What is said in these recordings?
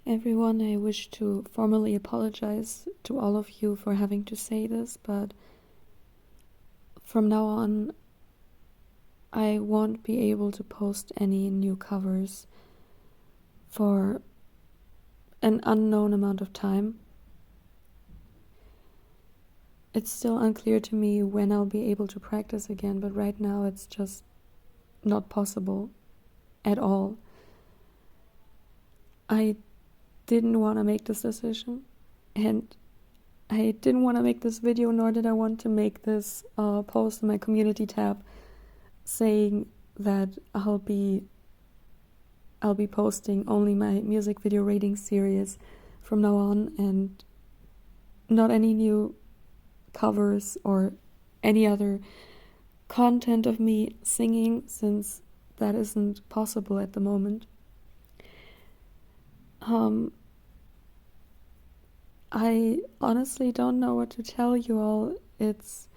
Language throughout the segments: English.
Everyone, I wish to formally apologize to all of you for having to say this, but from now on, I won't be able to post any new covers for an unknown amount of time. It's still unclear to me when I'll be able to practice again, but right now it's just not possible at all. I didn't want to make this decision, and I didn't want to make this video, nor did I want to make this post in my community tab saying that I'll be posting only my music video rating series from now on and not any new covers or any other content of me singing, since that isn't possible at the moment. I honestly don't know what to tell you all. It's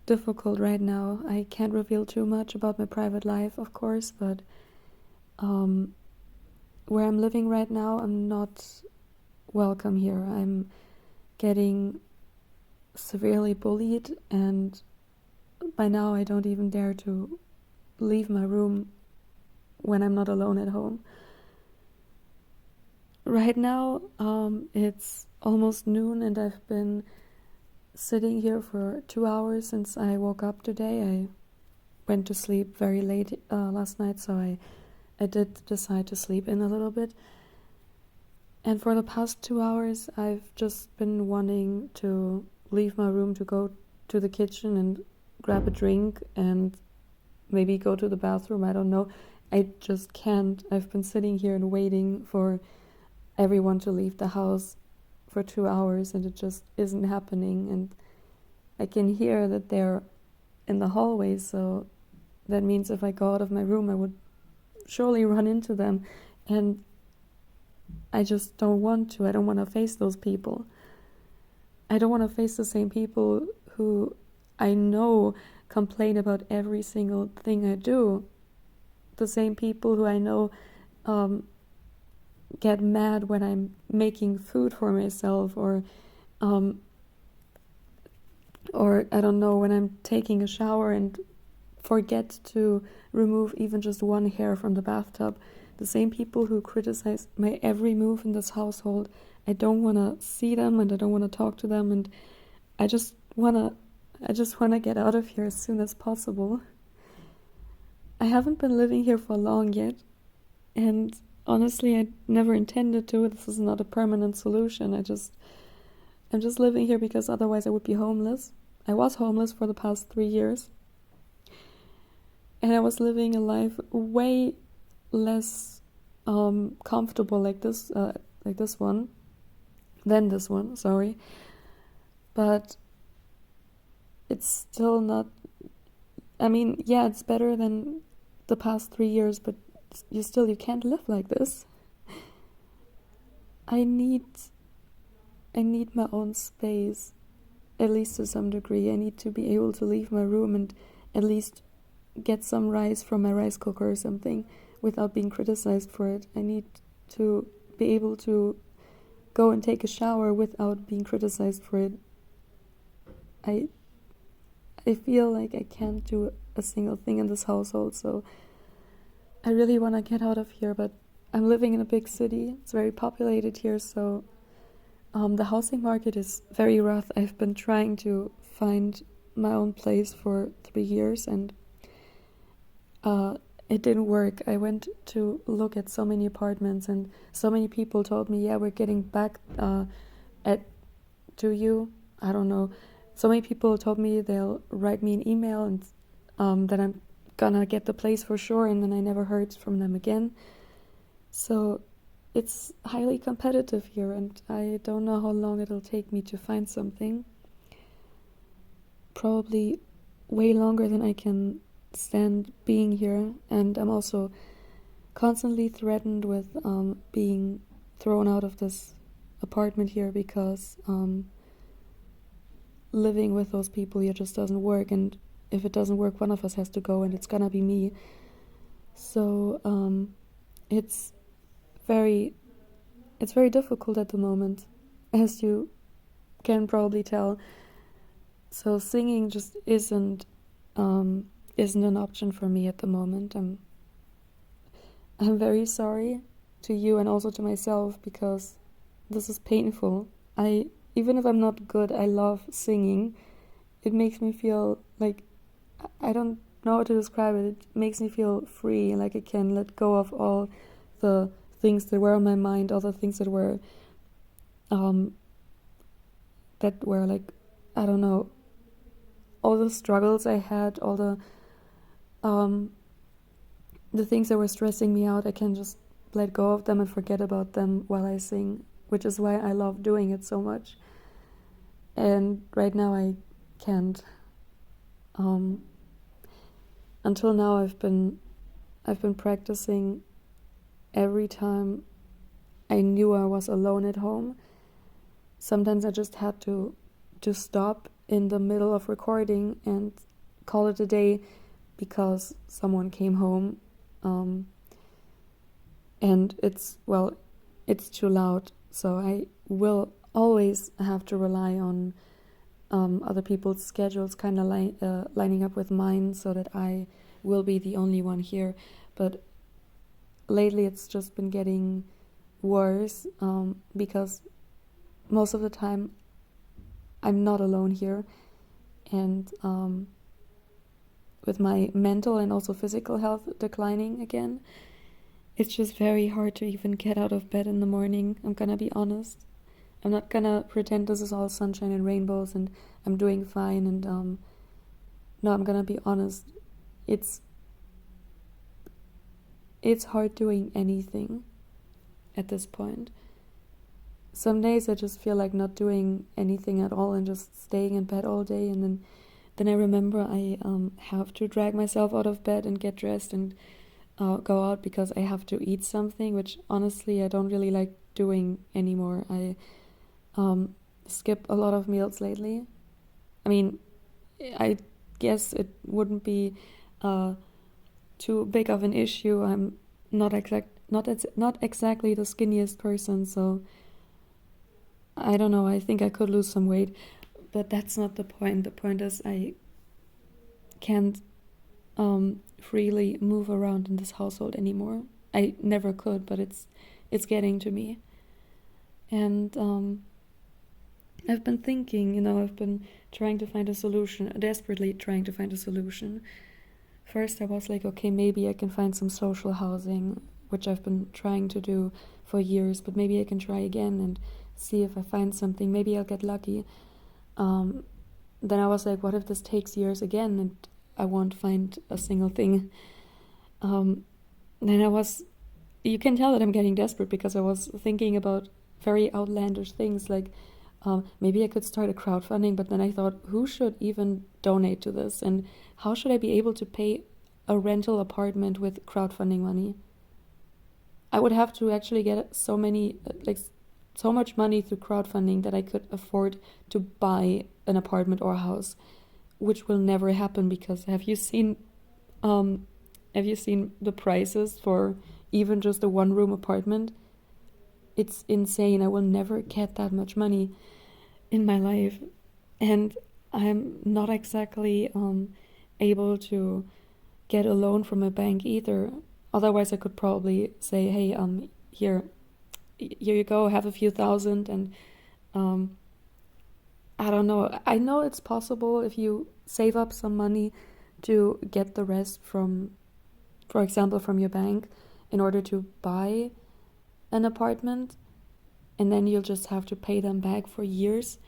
difficult right now. I can't reveal too much about my private life, of course, but where I'm living right now, I'm not welcome here. I'm getting severely bullied, and by now I don't even dare to leave my room when I'm not alone at home. Right now, it's almost noon, and I've been sitting here for 2 hours since I woke up today. I went to sleep very late last night, so I did decide to sleep in a little bit. And for the past 2 hours, I've just been wanting to leave my room to go to the kitchen and grab a drink and maybe go to the bathroom. I don't know. I just can't. I've been sitting here and waiting for everyone to leave the house for 2 hours, and it just isn't happening. And I can hear that they're in the hallway, so that means if I go out of my room, I would surely run into them, and I just don't want to. I don't want to face those people. I don't want to face the same people who I know complain about every single thing I do. The same people who I know get mad when I'm making food for myself, or I don't know, when I'm taking a shower and forget to remove even just one hair from the bathtub. The same people who criticize my every move in this household. I don't want to see them, and I don't want to talk to them, and I just want to get out of here as soon as possible. I haven't been living here for long yet, and honestly, I never intended to. This is not a permanent solution. I'm just living here because otherwise I would be homeless. I was homeless for the past 3 years, and I was living a life way less comfortable like this one than this one. Sorry, but it's still not. I mean, yeah, it's better than the past 3 years, but you can't live like this. I need my own space, at least to some degree. I need to be able to leave my room and at least get some rice from my rice cooker or something without being criticized for it. I need to be able to go and take a shower without being criticized for it. I feel like I can't do a single thing in this household, so I really want to get out of here, but I'm living in a big city. It's very populated here, so the housing market is very rough. I've been trying to find my own place for 3 years, and it didn't work. I went to look at so many apartments, and so many people told me, yeah, we're getting back to you. I don't know. So many people told me they'll write me an email and that I'm gonna get the place for sure, and then I never heard from them again. So it's highly competitive here, and I don't know how long it'll take me to find something. Probably way longer than I can stand being here, and I'm also constantly threatened with being thrown out of this apartment here because living with those people here just doesn't work, and if it doesn't work, one of us has to go, and it's gonna be me. So it's very it's very difficult at the moment, as you can probably tell. So singing just isn't an option for me at the moment. I'm very sorry to you and also to myself because this is painful. Even if I'm not good, I love singing. It makes me feel like I don't know how to describe it. It makes me feel free, like I can let go of all the things that were on my mind, all the things um that were like, I don't know, all the struggles I had, all um the things that were stressing me out. I can just let go of them and forget about them while I sing, which is why I love doing it so much. And right now I can't. Until now I've been practicing every time I knew I was alone at home. Sometimes I just had to stop in the middle of recording and call it a day because someone came home, and it's too loud, so I will always have to rely on other people's schedules kind of lining up with mine so that I will be the only one here. But lately it's just been getting worse because most of the time I'm not alone here, and with my mental and also physical health declining again, it's just very hard to even get out of bed in the morning. I'm gonna be honest. I'm not gonna pretend this is all sunshine and rainbows and I'm doing fine. And no, I'm gonna be honest. It's hard doing anything at this point. Some days I just feel like not doing anything at all and just staying in bed all day. And then I remember I have to drag myself out of bed and get dressed and go out because I have to eat something, which honestly I don't really like doing anymore. I skip a lot of meals lately. I mean, I guess it wouldn't be too big of an issue. I'm not exactly the skinniest person, so I don't know. I think I could lose some weight, but that's not the point. The point is I can't freely move around in this household anymore. I never could, but it's getting to me. And I've been thinking, I've been trying to find a solution, desperately trying to find a solution. First I was like, okay, maybe I can find some social housing, which I've been trying to do for years, but maybe I can try again and see if I find something. Maybe I'll get lucky. Then I was like, what if this takes years again and I won't find a single thing? Then you can tell that I'm getting desperate because I was thinking about very outlandish things like maybe I could start a crowdfunding, but then I thought, who should even donate to this? And how should I be able to pay a rental apartment with crowdfunding money? I would have to actually get so much money through crowdfunding that I could afford to buy an apartment or a house, which will never happen because have you seen the prices for even just a one-room apartment? It's insane. I will never get that much money in my life, and I'm not exactly able to get a loan from a bank either. Otherwise I could probably say, hey, here you go, have a few thousand, and I don't know. I know it's possible if you save up some money to get the rest from, for example, from your bank in order to buy an apartment, and then you'll just have to pay them back for years.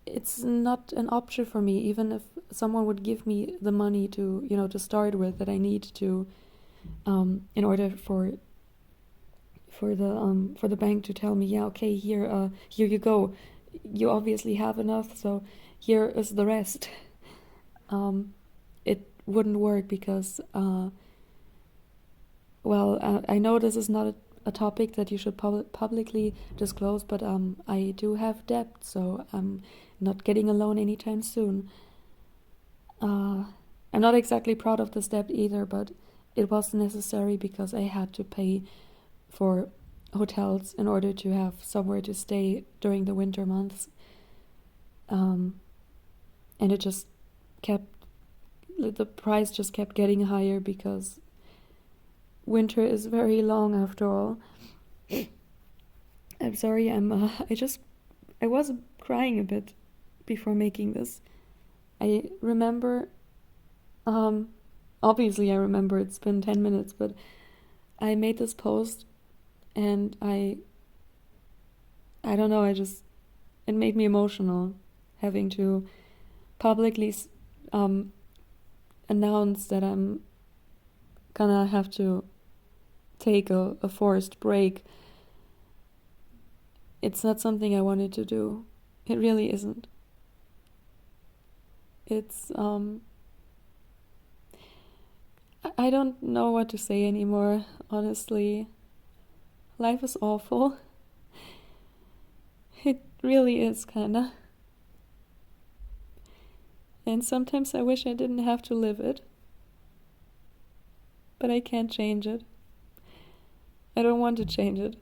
It's not an option for me, even if someone would give me the money to start with that I need to, in order for the bank to tell me, yeah, okay, here you go, you obviously have enough, so here is the rest. It wouldn't work because I know this is not a topic that you should publicly disclose, but I do have debt, so I'm not getting a loan anytime soon. I'm not exactly proud of this debt either, but it was necessary because I had to pay for hotels in order to have somewhere to stay during the winter months. And it just kept, the price just kept getting higher because winter is very long after all. I'm sorry, I was crying a bit before making this. I remember, obviously I remember it's been 10 minutes, but I made this post and I don't know, it made me emotional having to publicly announce that I'm gonna have to take a forced break. It's not something I wanted to do. It really isn't. It's, I don't know what to say anymore, honestly. Life is awful. It really is, kinda. And sometimes I wish I didn't have to live it. But I can't change it. I don't want to change it.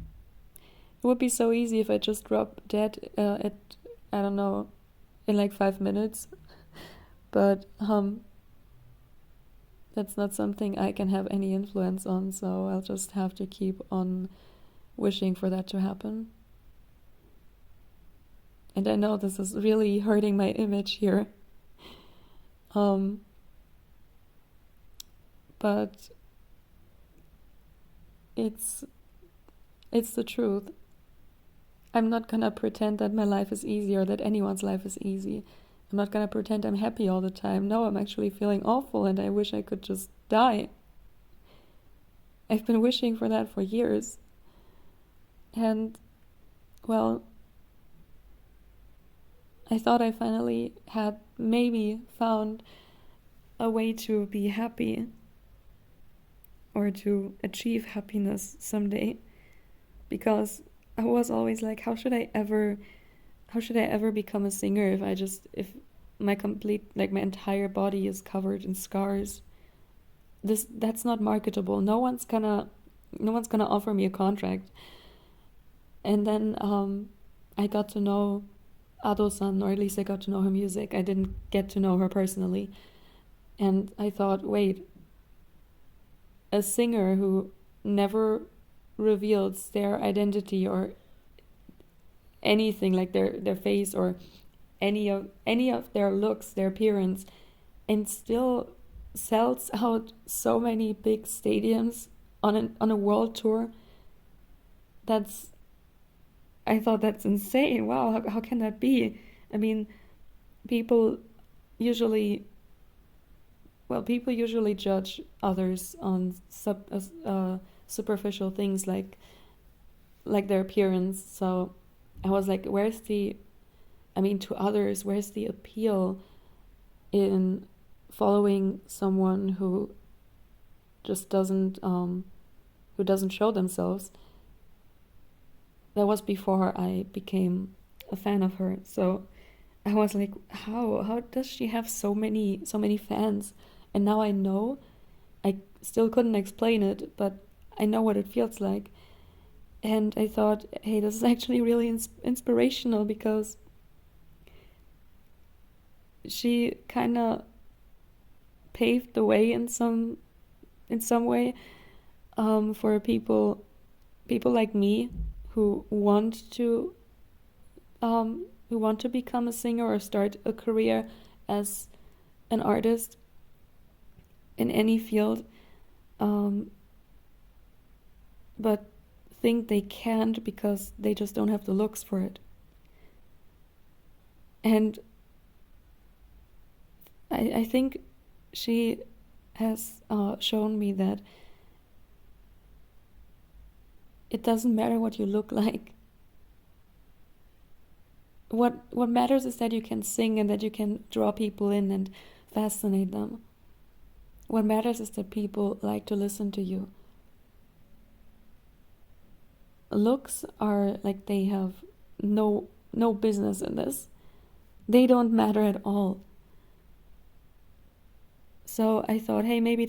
It would be so easy if I just dropped dead at, I don't know, in like 5 minutes. But that's not something I can have any influence on, so I'll just have to keep on wishing for that to happen. And I know this is really hurting my image here. But it's the truth. I'm not gonna pretend that my life is easy or that anyone's life is easy. I'm not gonna pretend I'm happy all the time. No, I'm actually feeling awful and I wish I could just die. I've been wishing for that for years. And, well, I thought I finally had maybe found a way to be happy or to achieve happiness someday, because I was always like, how should I ever become a singer if my entire body is covered in scars? That's not marketable. No one's gonna offer me a contract. And then I got to know Ado-san, or at least I got to know her music. I didn't get to know her personally. And I thought, wait, a singer who never reveals their identity or anything, like their face or any of their looks, their appearance, and still sells out so many big stadiums on a world tour. I thought that's insane. Wow, how can that be? I mean, people usually judge others on superficial things like their appearance. So I was like, to others, where's the appeal in following someone who just doesn't show themselves? That was before I became a fan of her. So I was like, how does she have so many fans? And now I know. I still couldn't explain it, but I know what it feels like. And I thought, hey, this is actually really inspirational, because she kind of paved the way in some way for people like me who want to become a singer or start a career as an artist in any field, but think they can't because they just don't have the looks for it. And I think she has shown me that it doesn't matter what you look like. What matters is that you can sing and that you can draw people in and fascinate them. What matters is that people like to listen to you. Looks are like, they have no business in this. They don't matter at all. So I thought, hey, maybe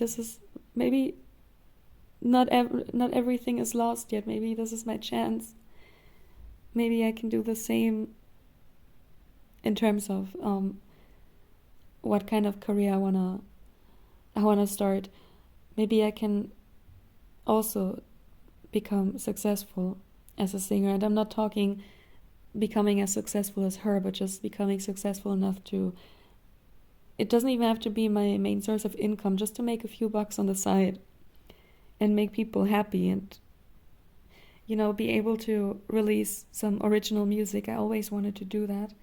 not everything is lost yet. Maybe this is my chance. Maybe I can do the same in terms of what kind of career I wanna start. Maybe I can also become successful as a singer, and I'm not talking becoming as successful as her, but just becoming successful enough to, it doesn't even have to be my main source of income, just to make a few bucks on the side and make people happy, and be able to release some original music. I always wanted to do that.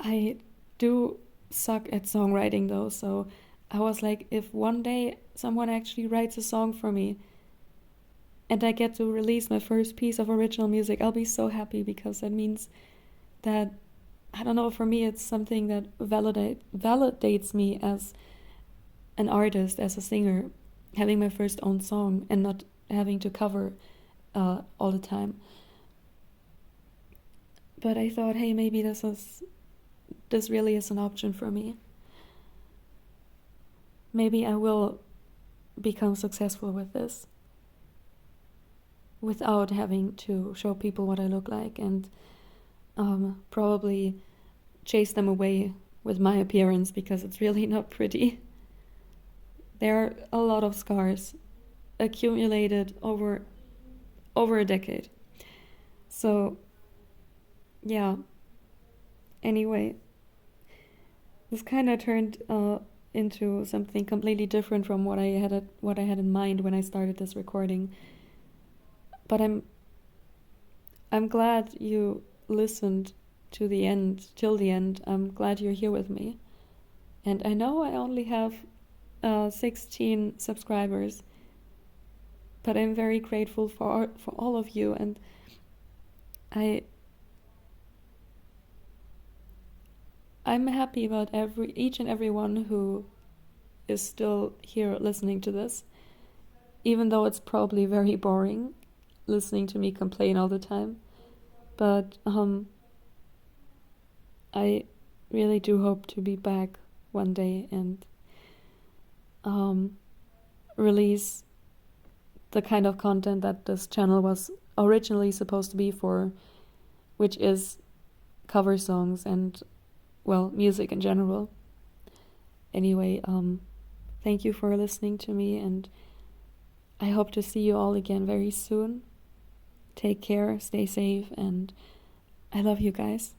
I do suck at songwriting though, so I was like, if one day someone actually writes a song for me and I get to release my first piece of original music, I'll be so happy, because that means that, I don't know, for me it's something that validates me as an artist, as a singer, having my first own song and not having to cover all the time. But I thought, hey, maybe this really is an option for me. Maybe I will become successful with this without having to show people what I look like, and probably chase them away with my appearance, because it's really not pretty. There are a lot of scars accumulated over a decade. So yeah, anyway, this kind of turned into something completely different from what I had in mind when I started this recording. But I'm glad you listened till the end. I'm glad you're here with me. And I know I only have 16 subscribers, but I'm very grateful for all of you, and I'm happy about each and every one who is still here listening to this, even though it's probably very boring listening to me complain all the time. But I really do hope to be back one day and release the kind of content that this channel was originally supposed to be for, which is cover songs and, well, music in general. Anyway, thank you for listening to me, and I hope to see you all again very soon. Take care, stay safe, and I love you guys.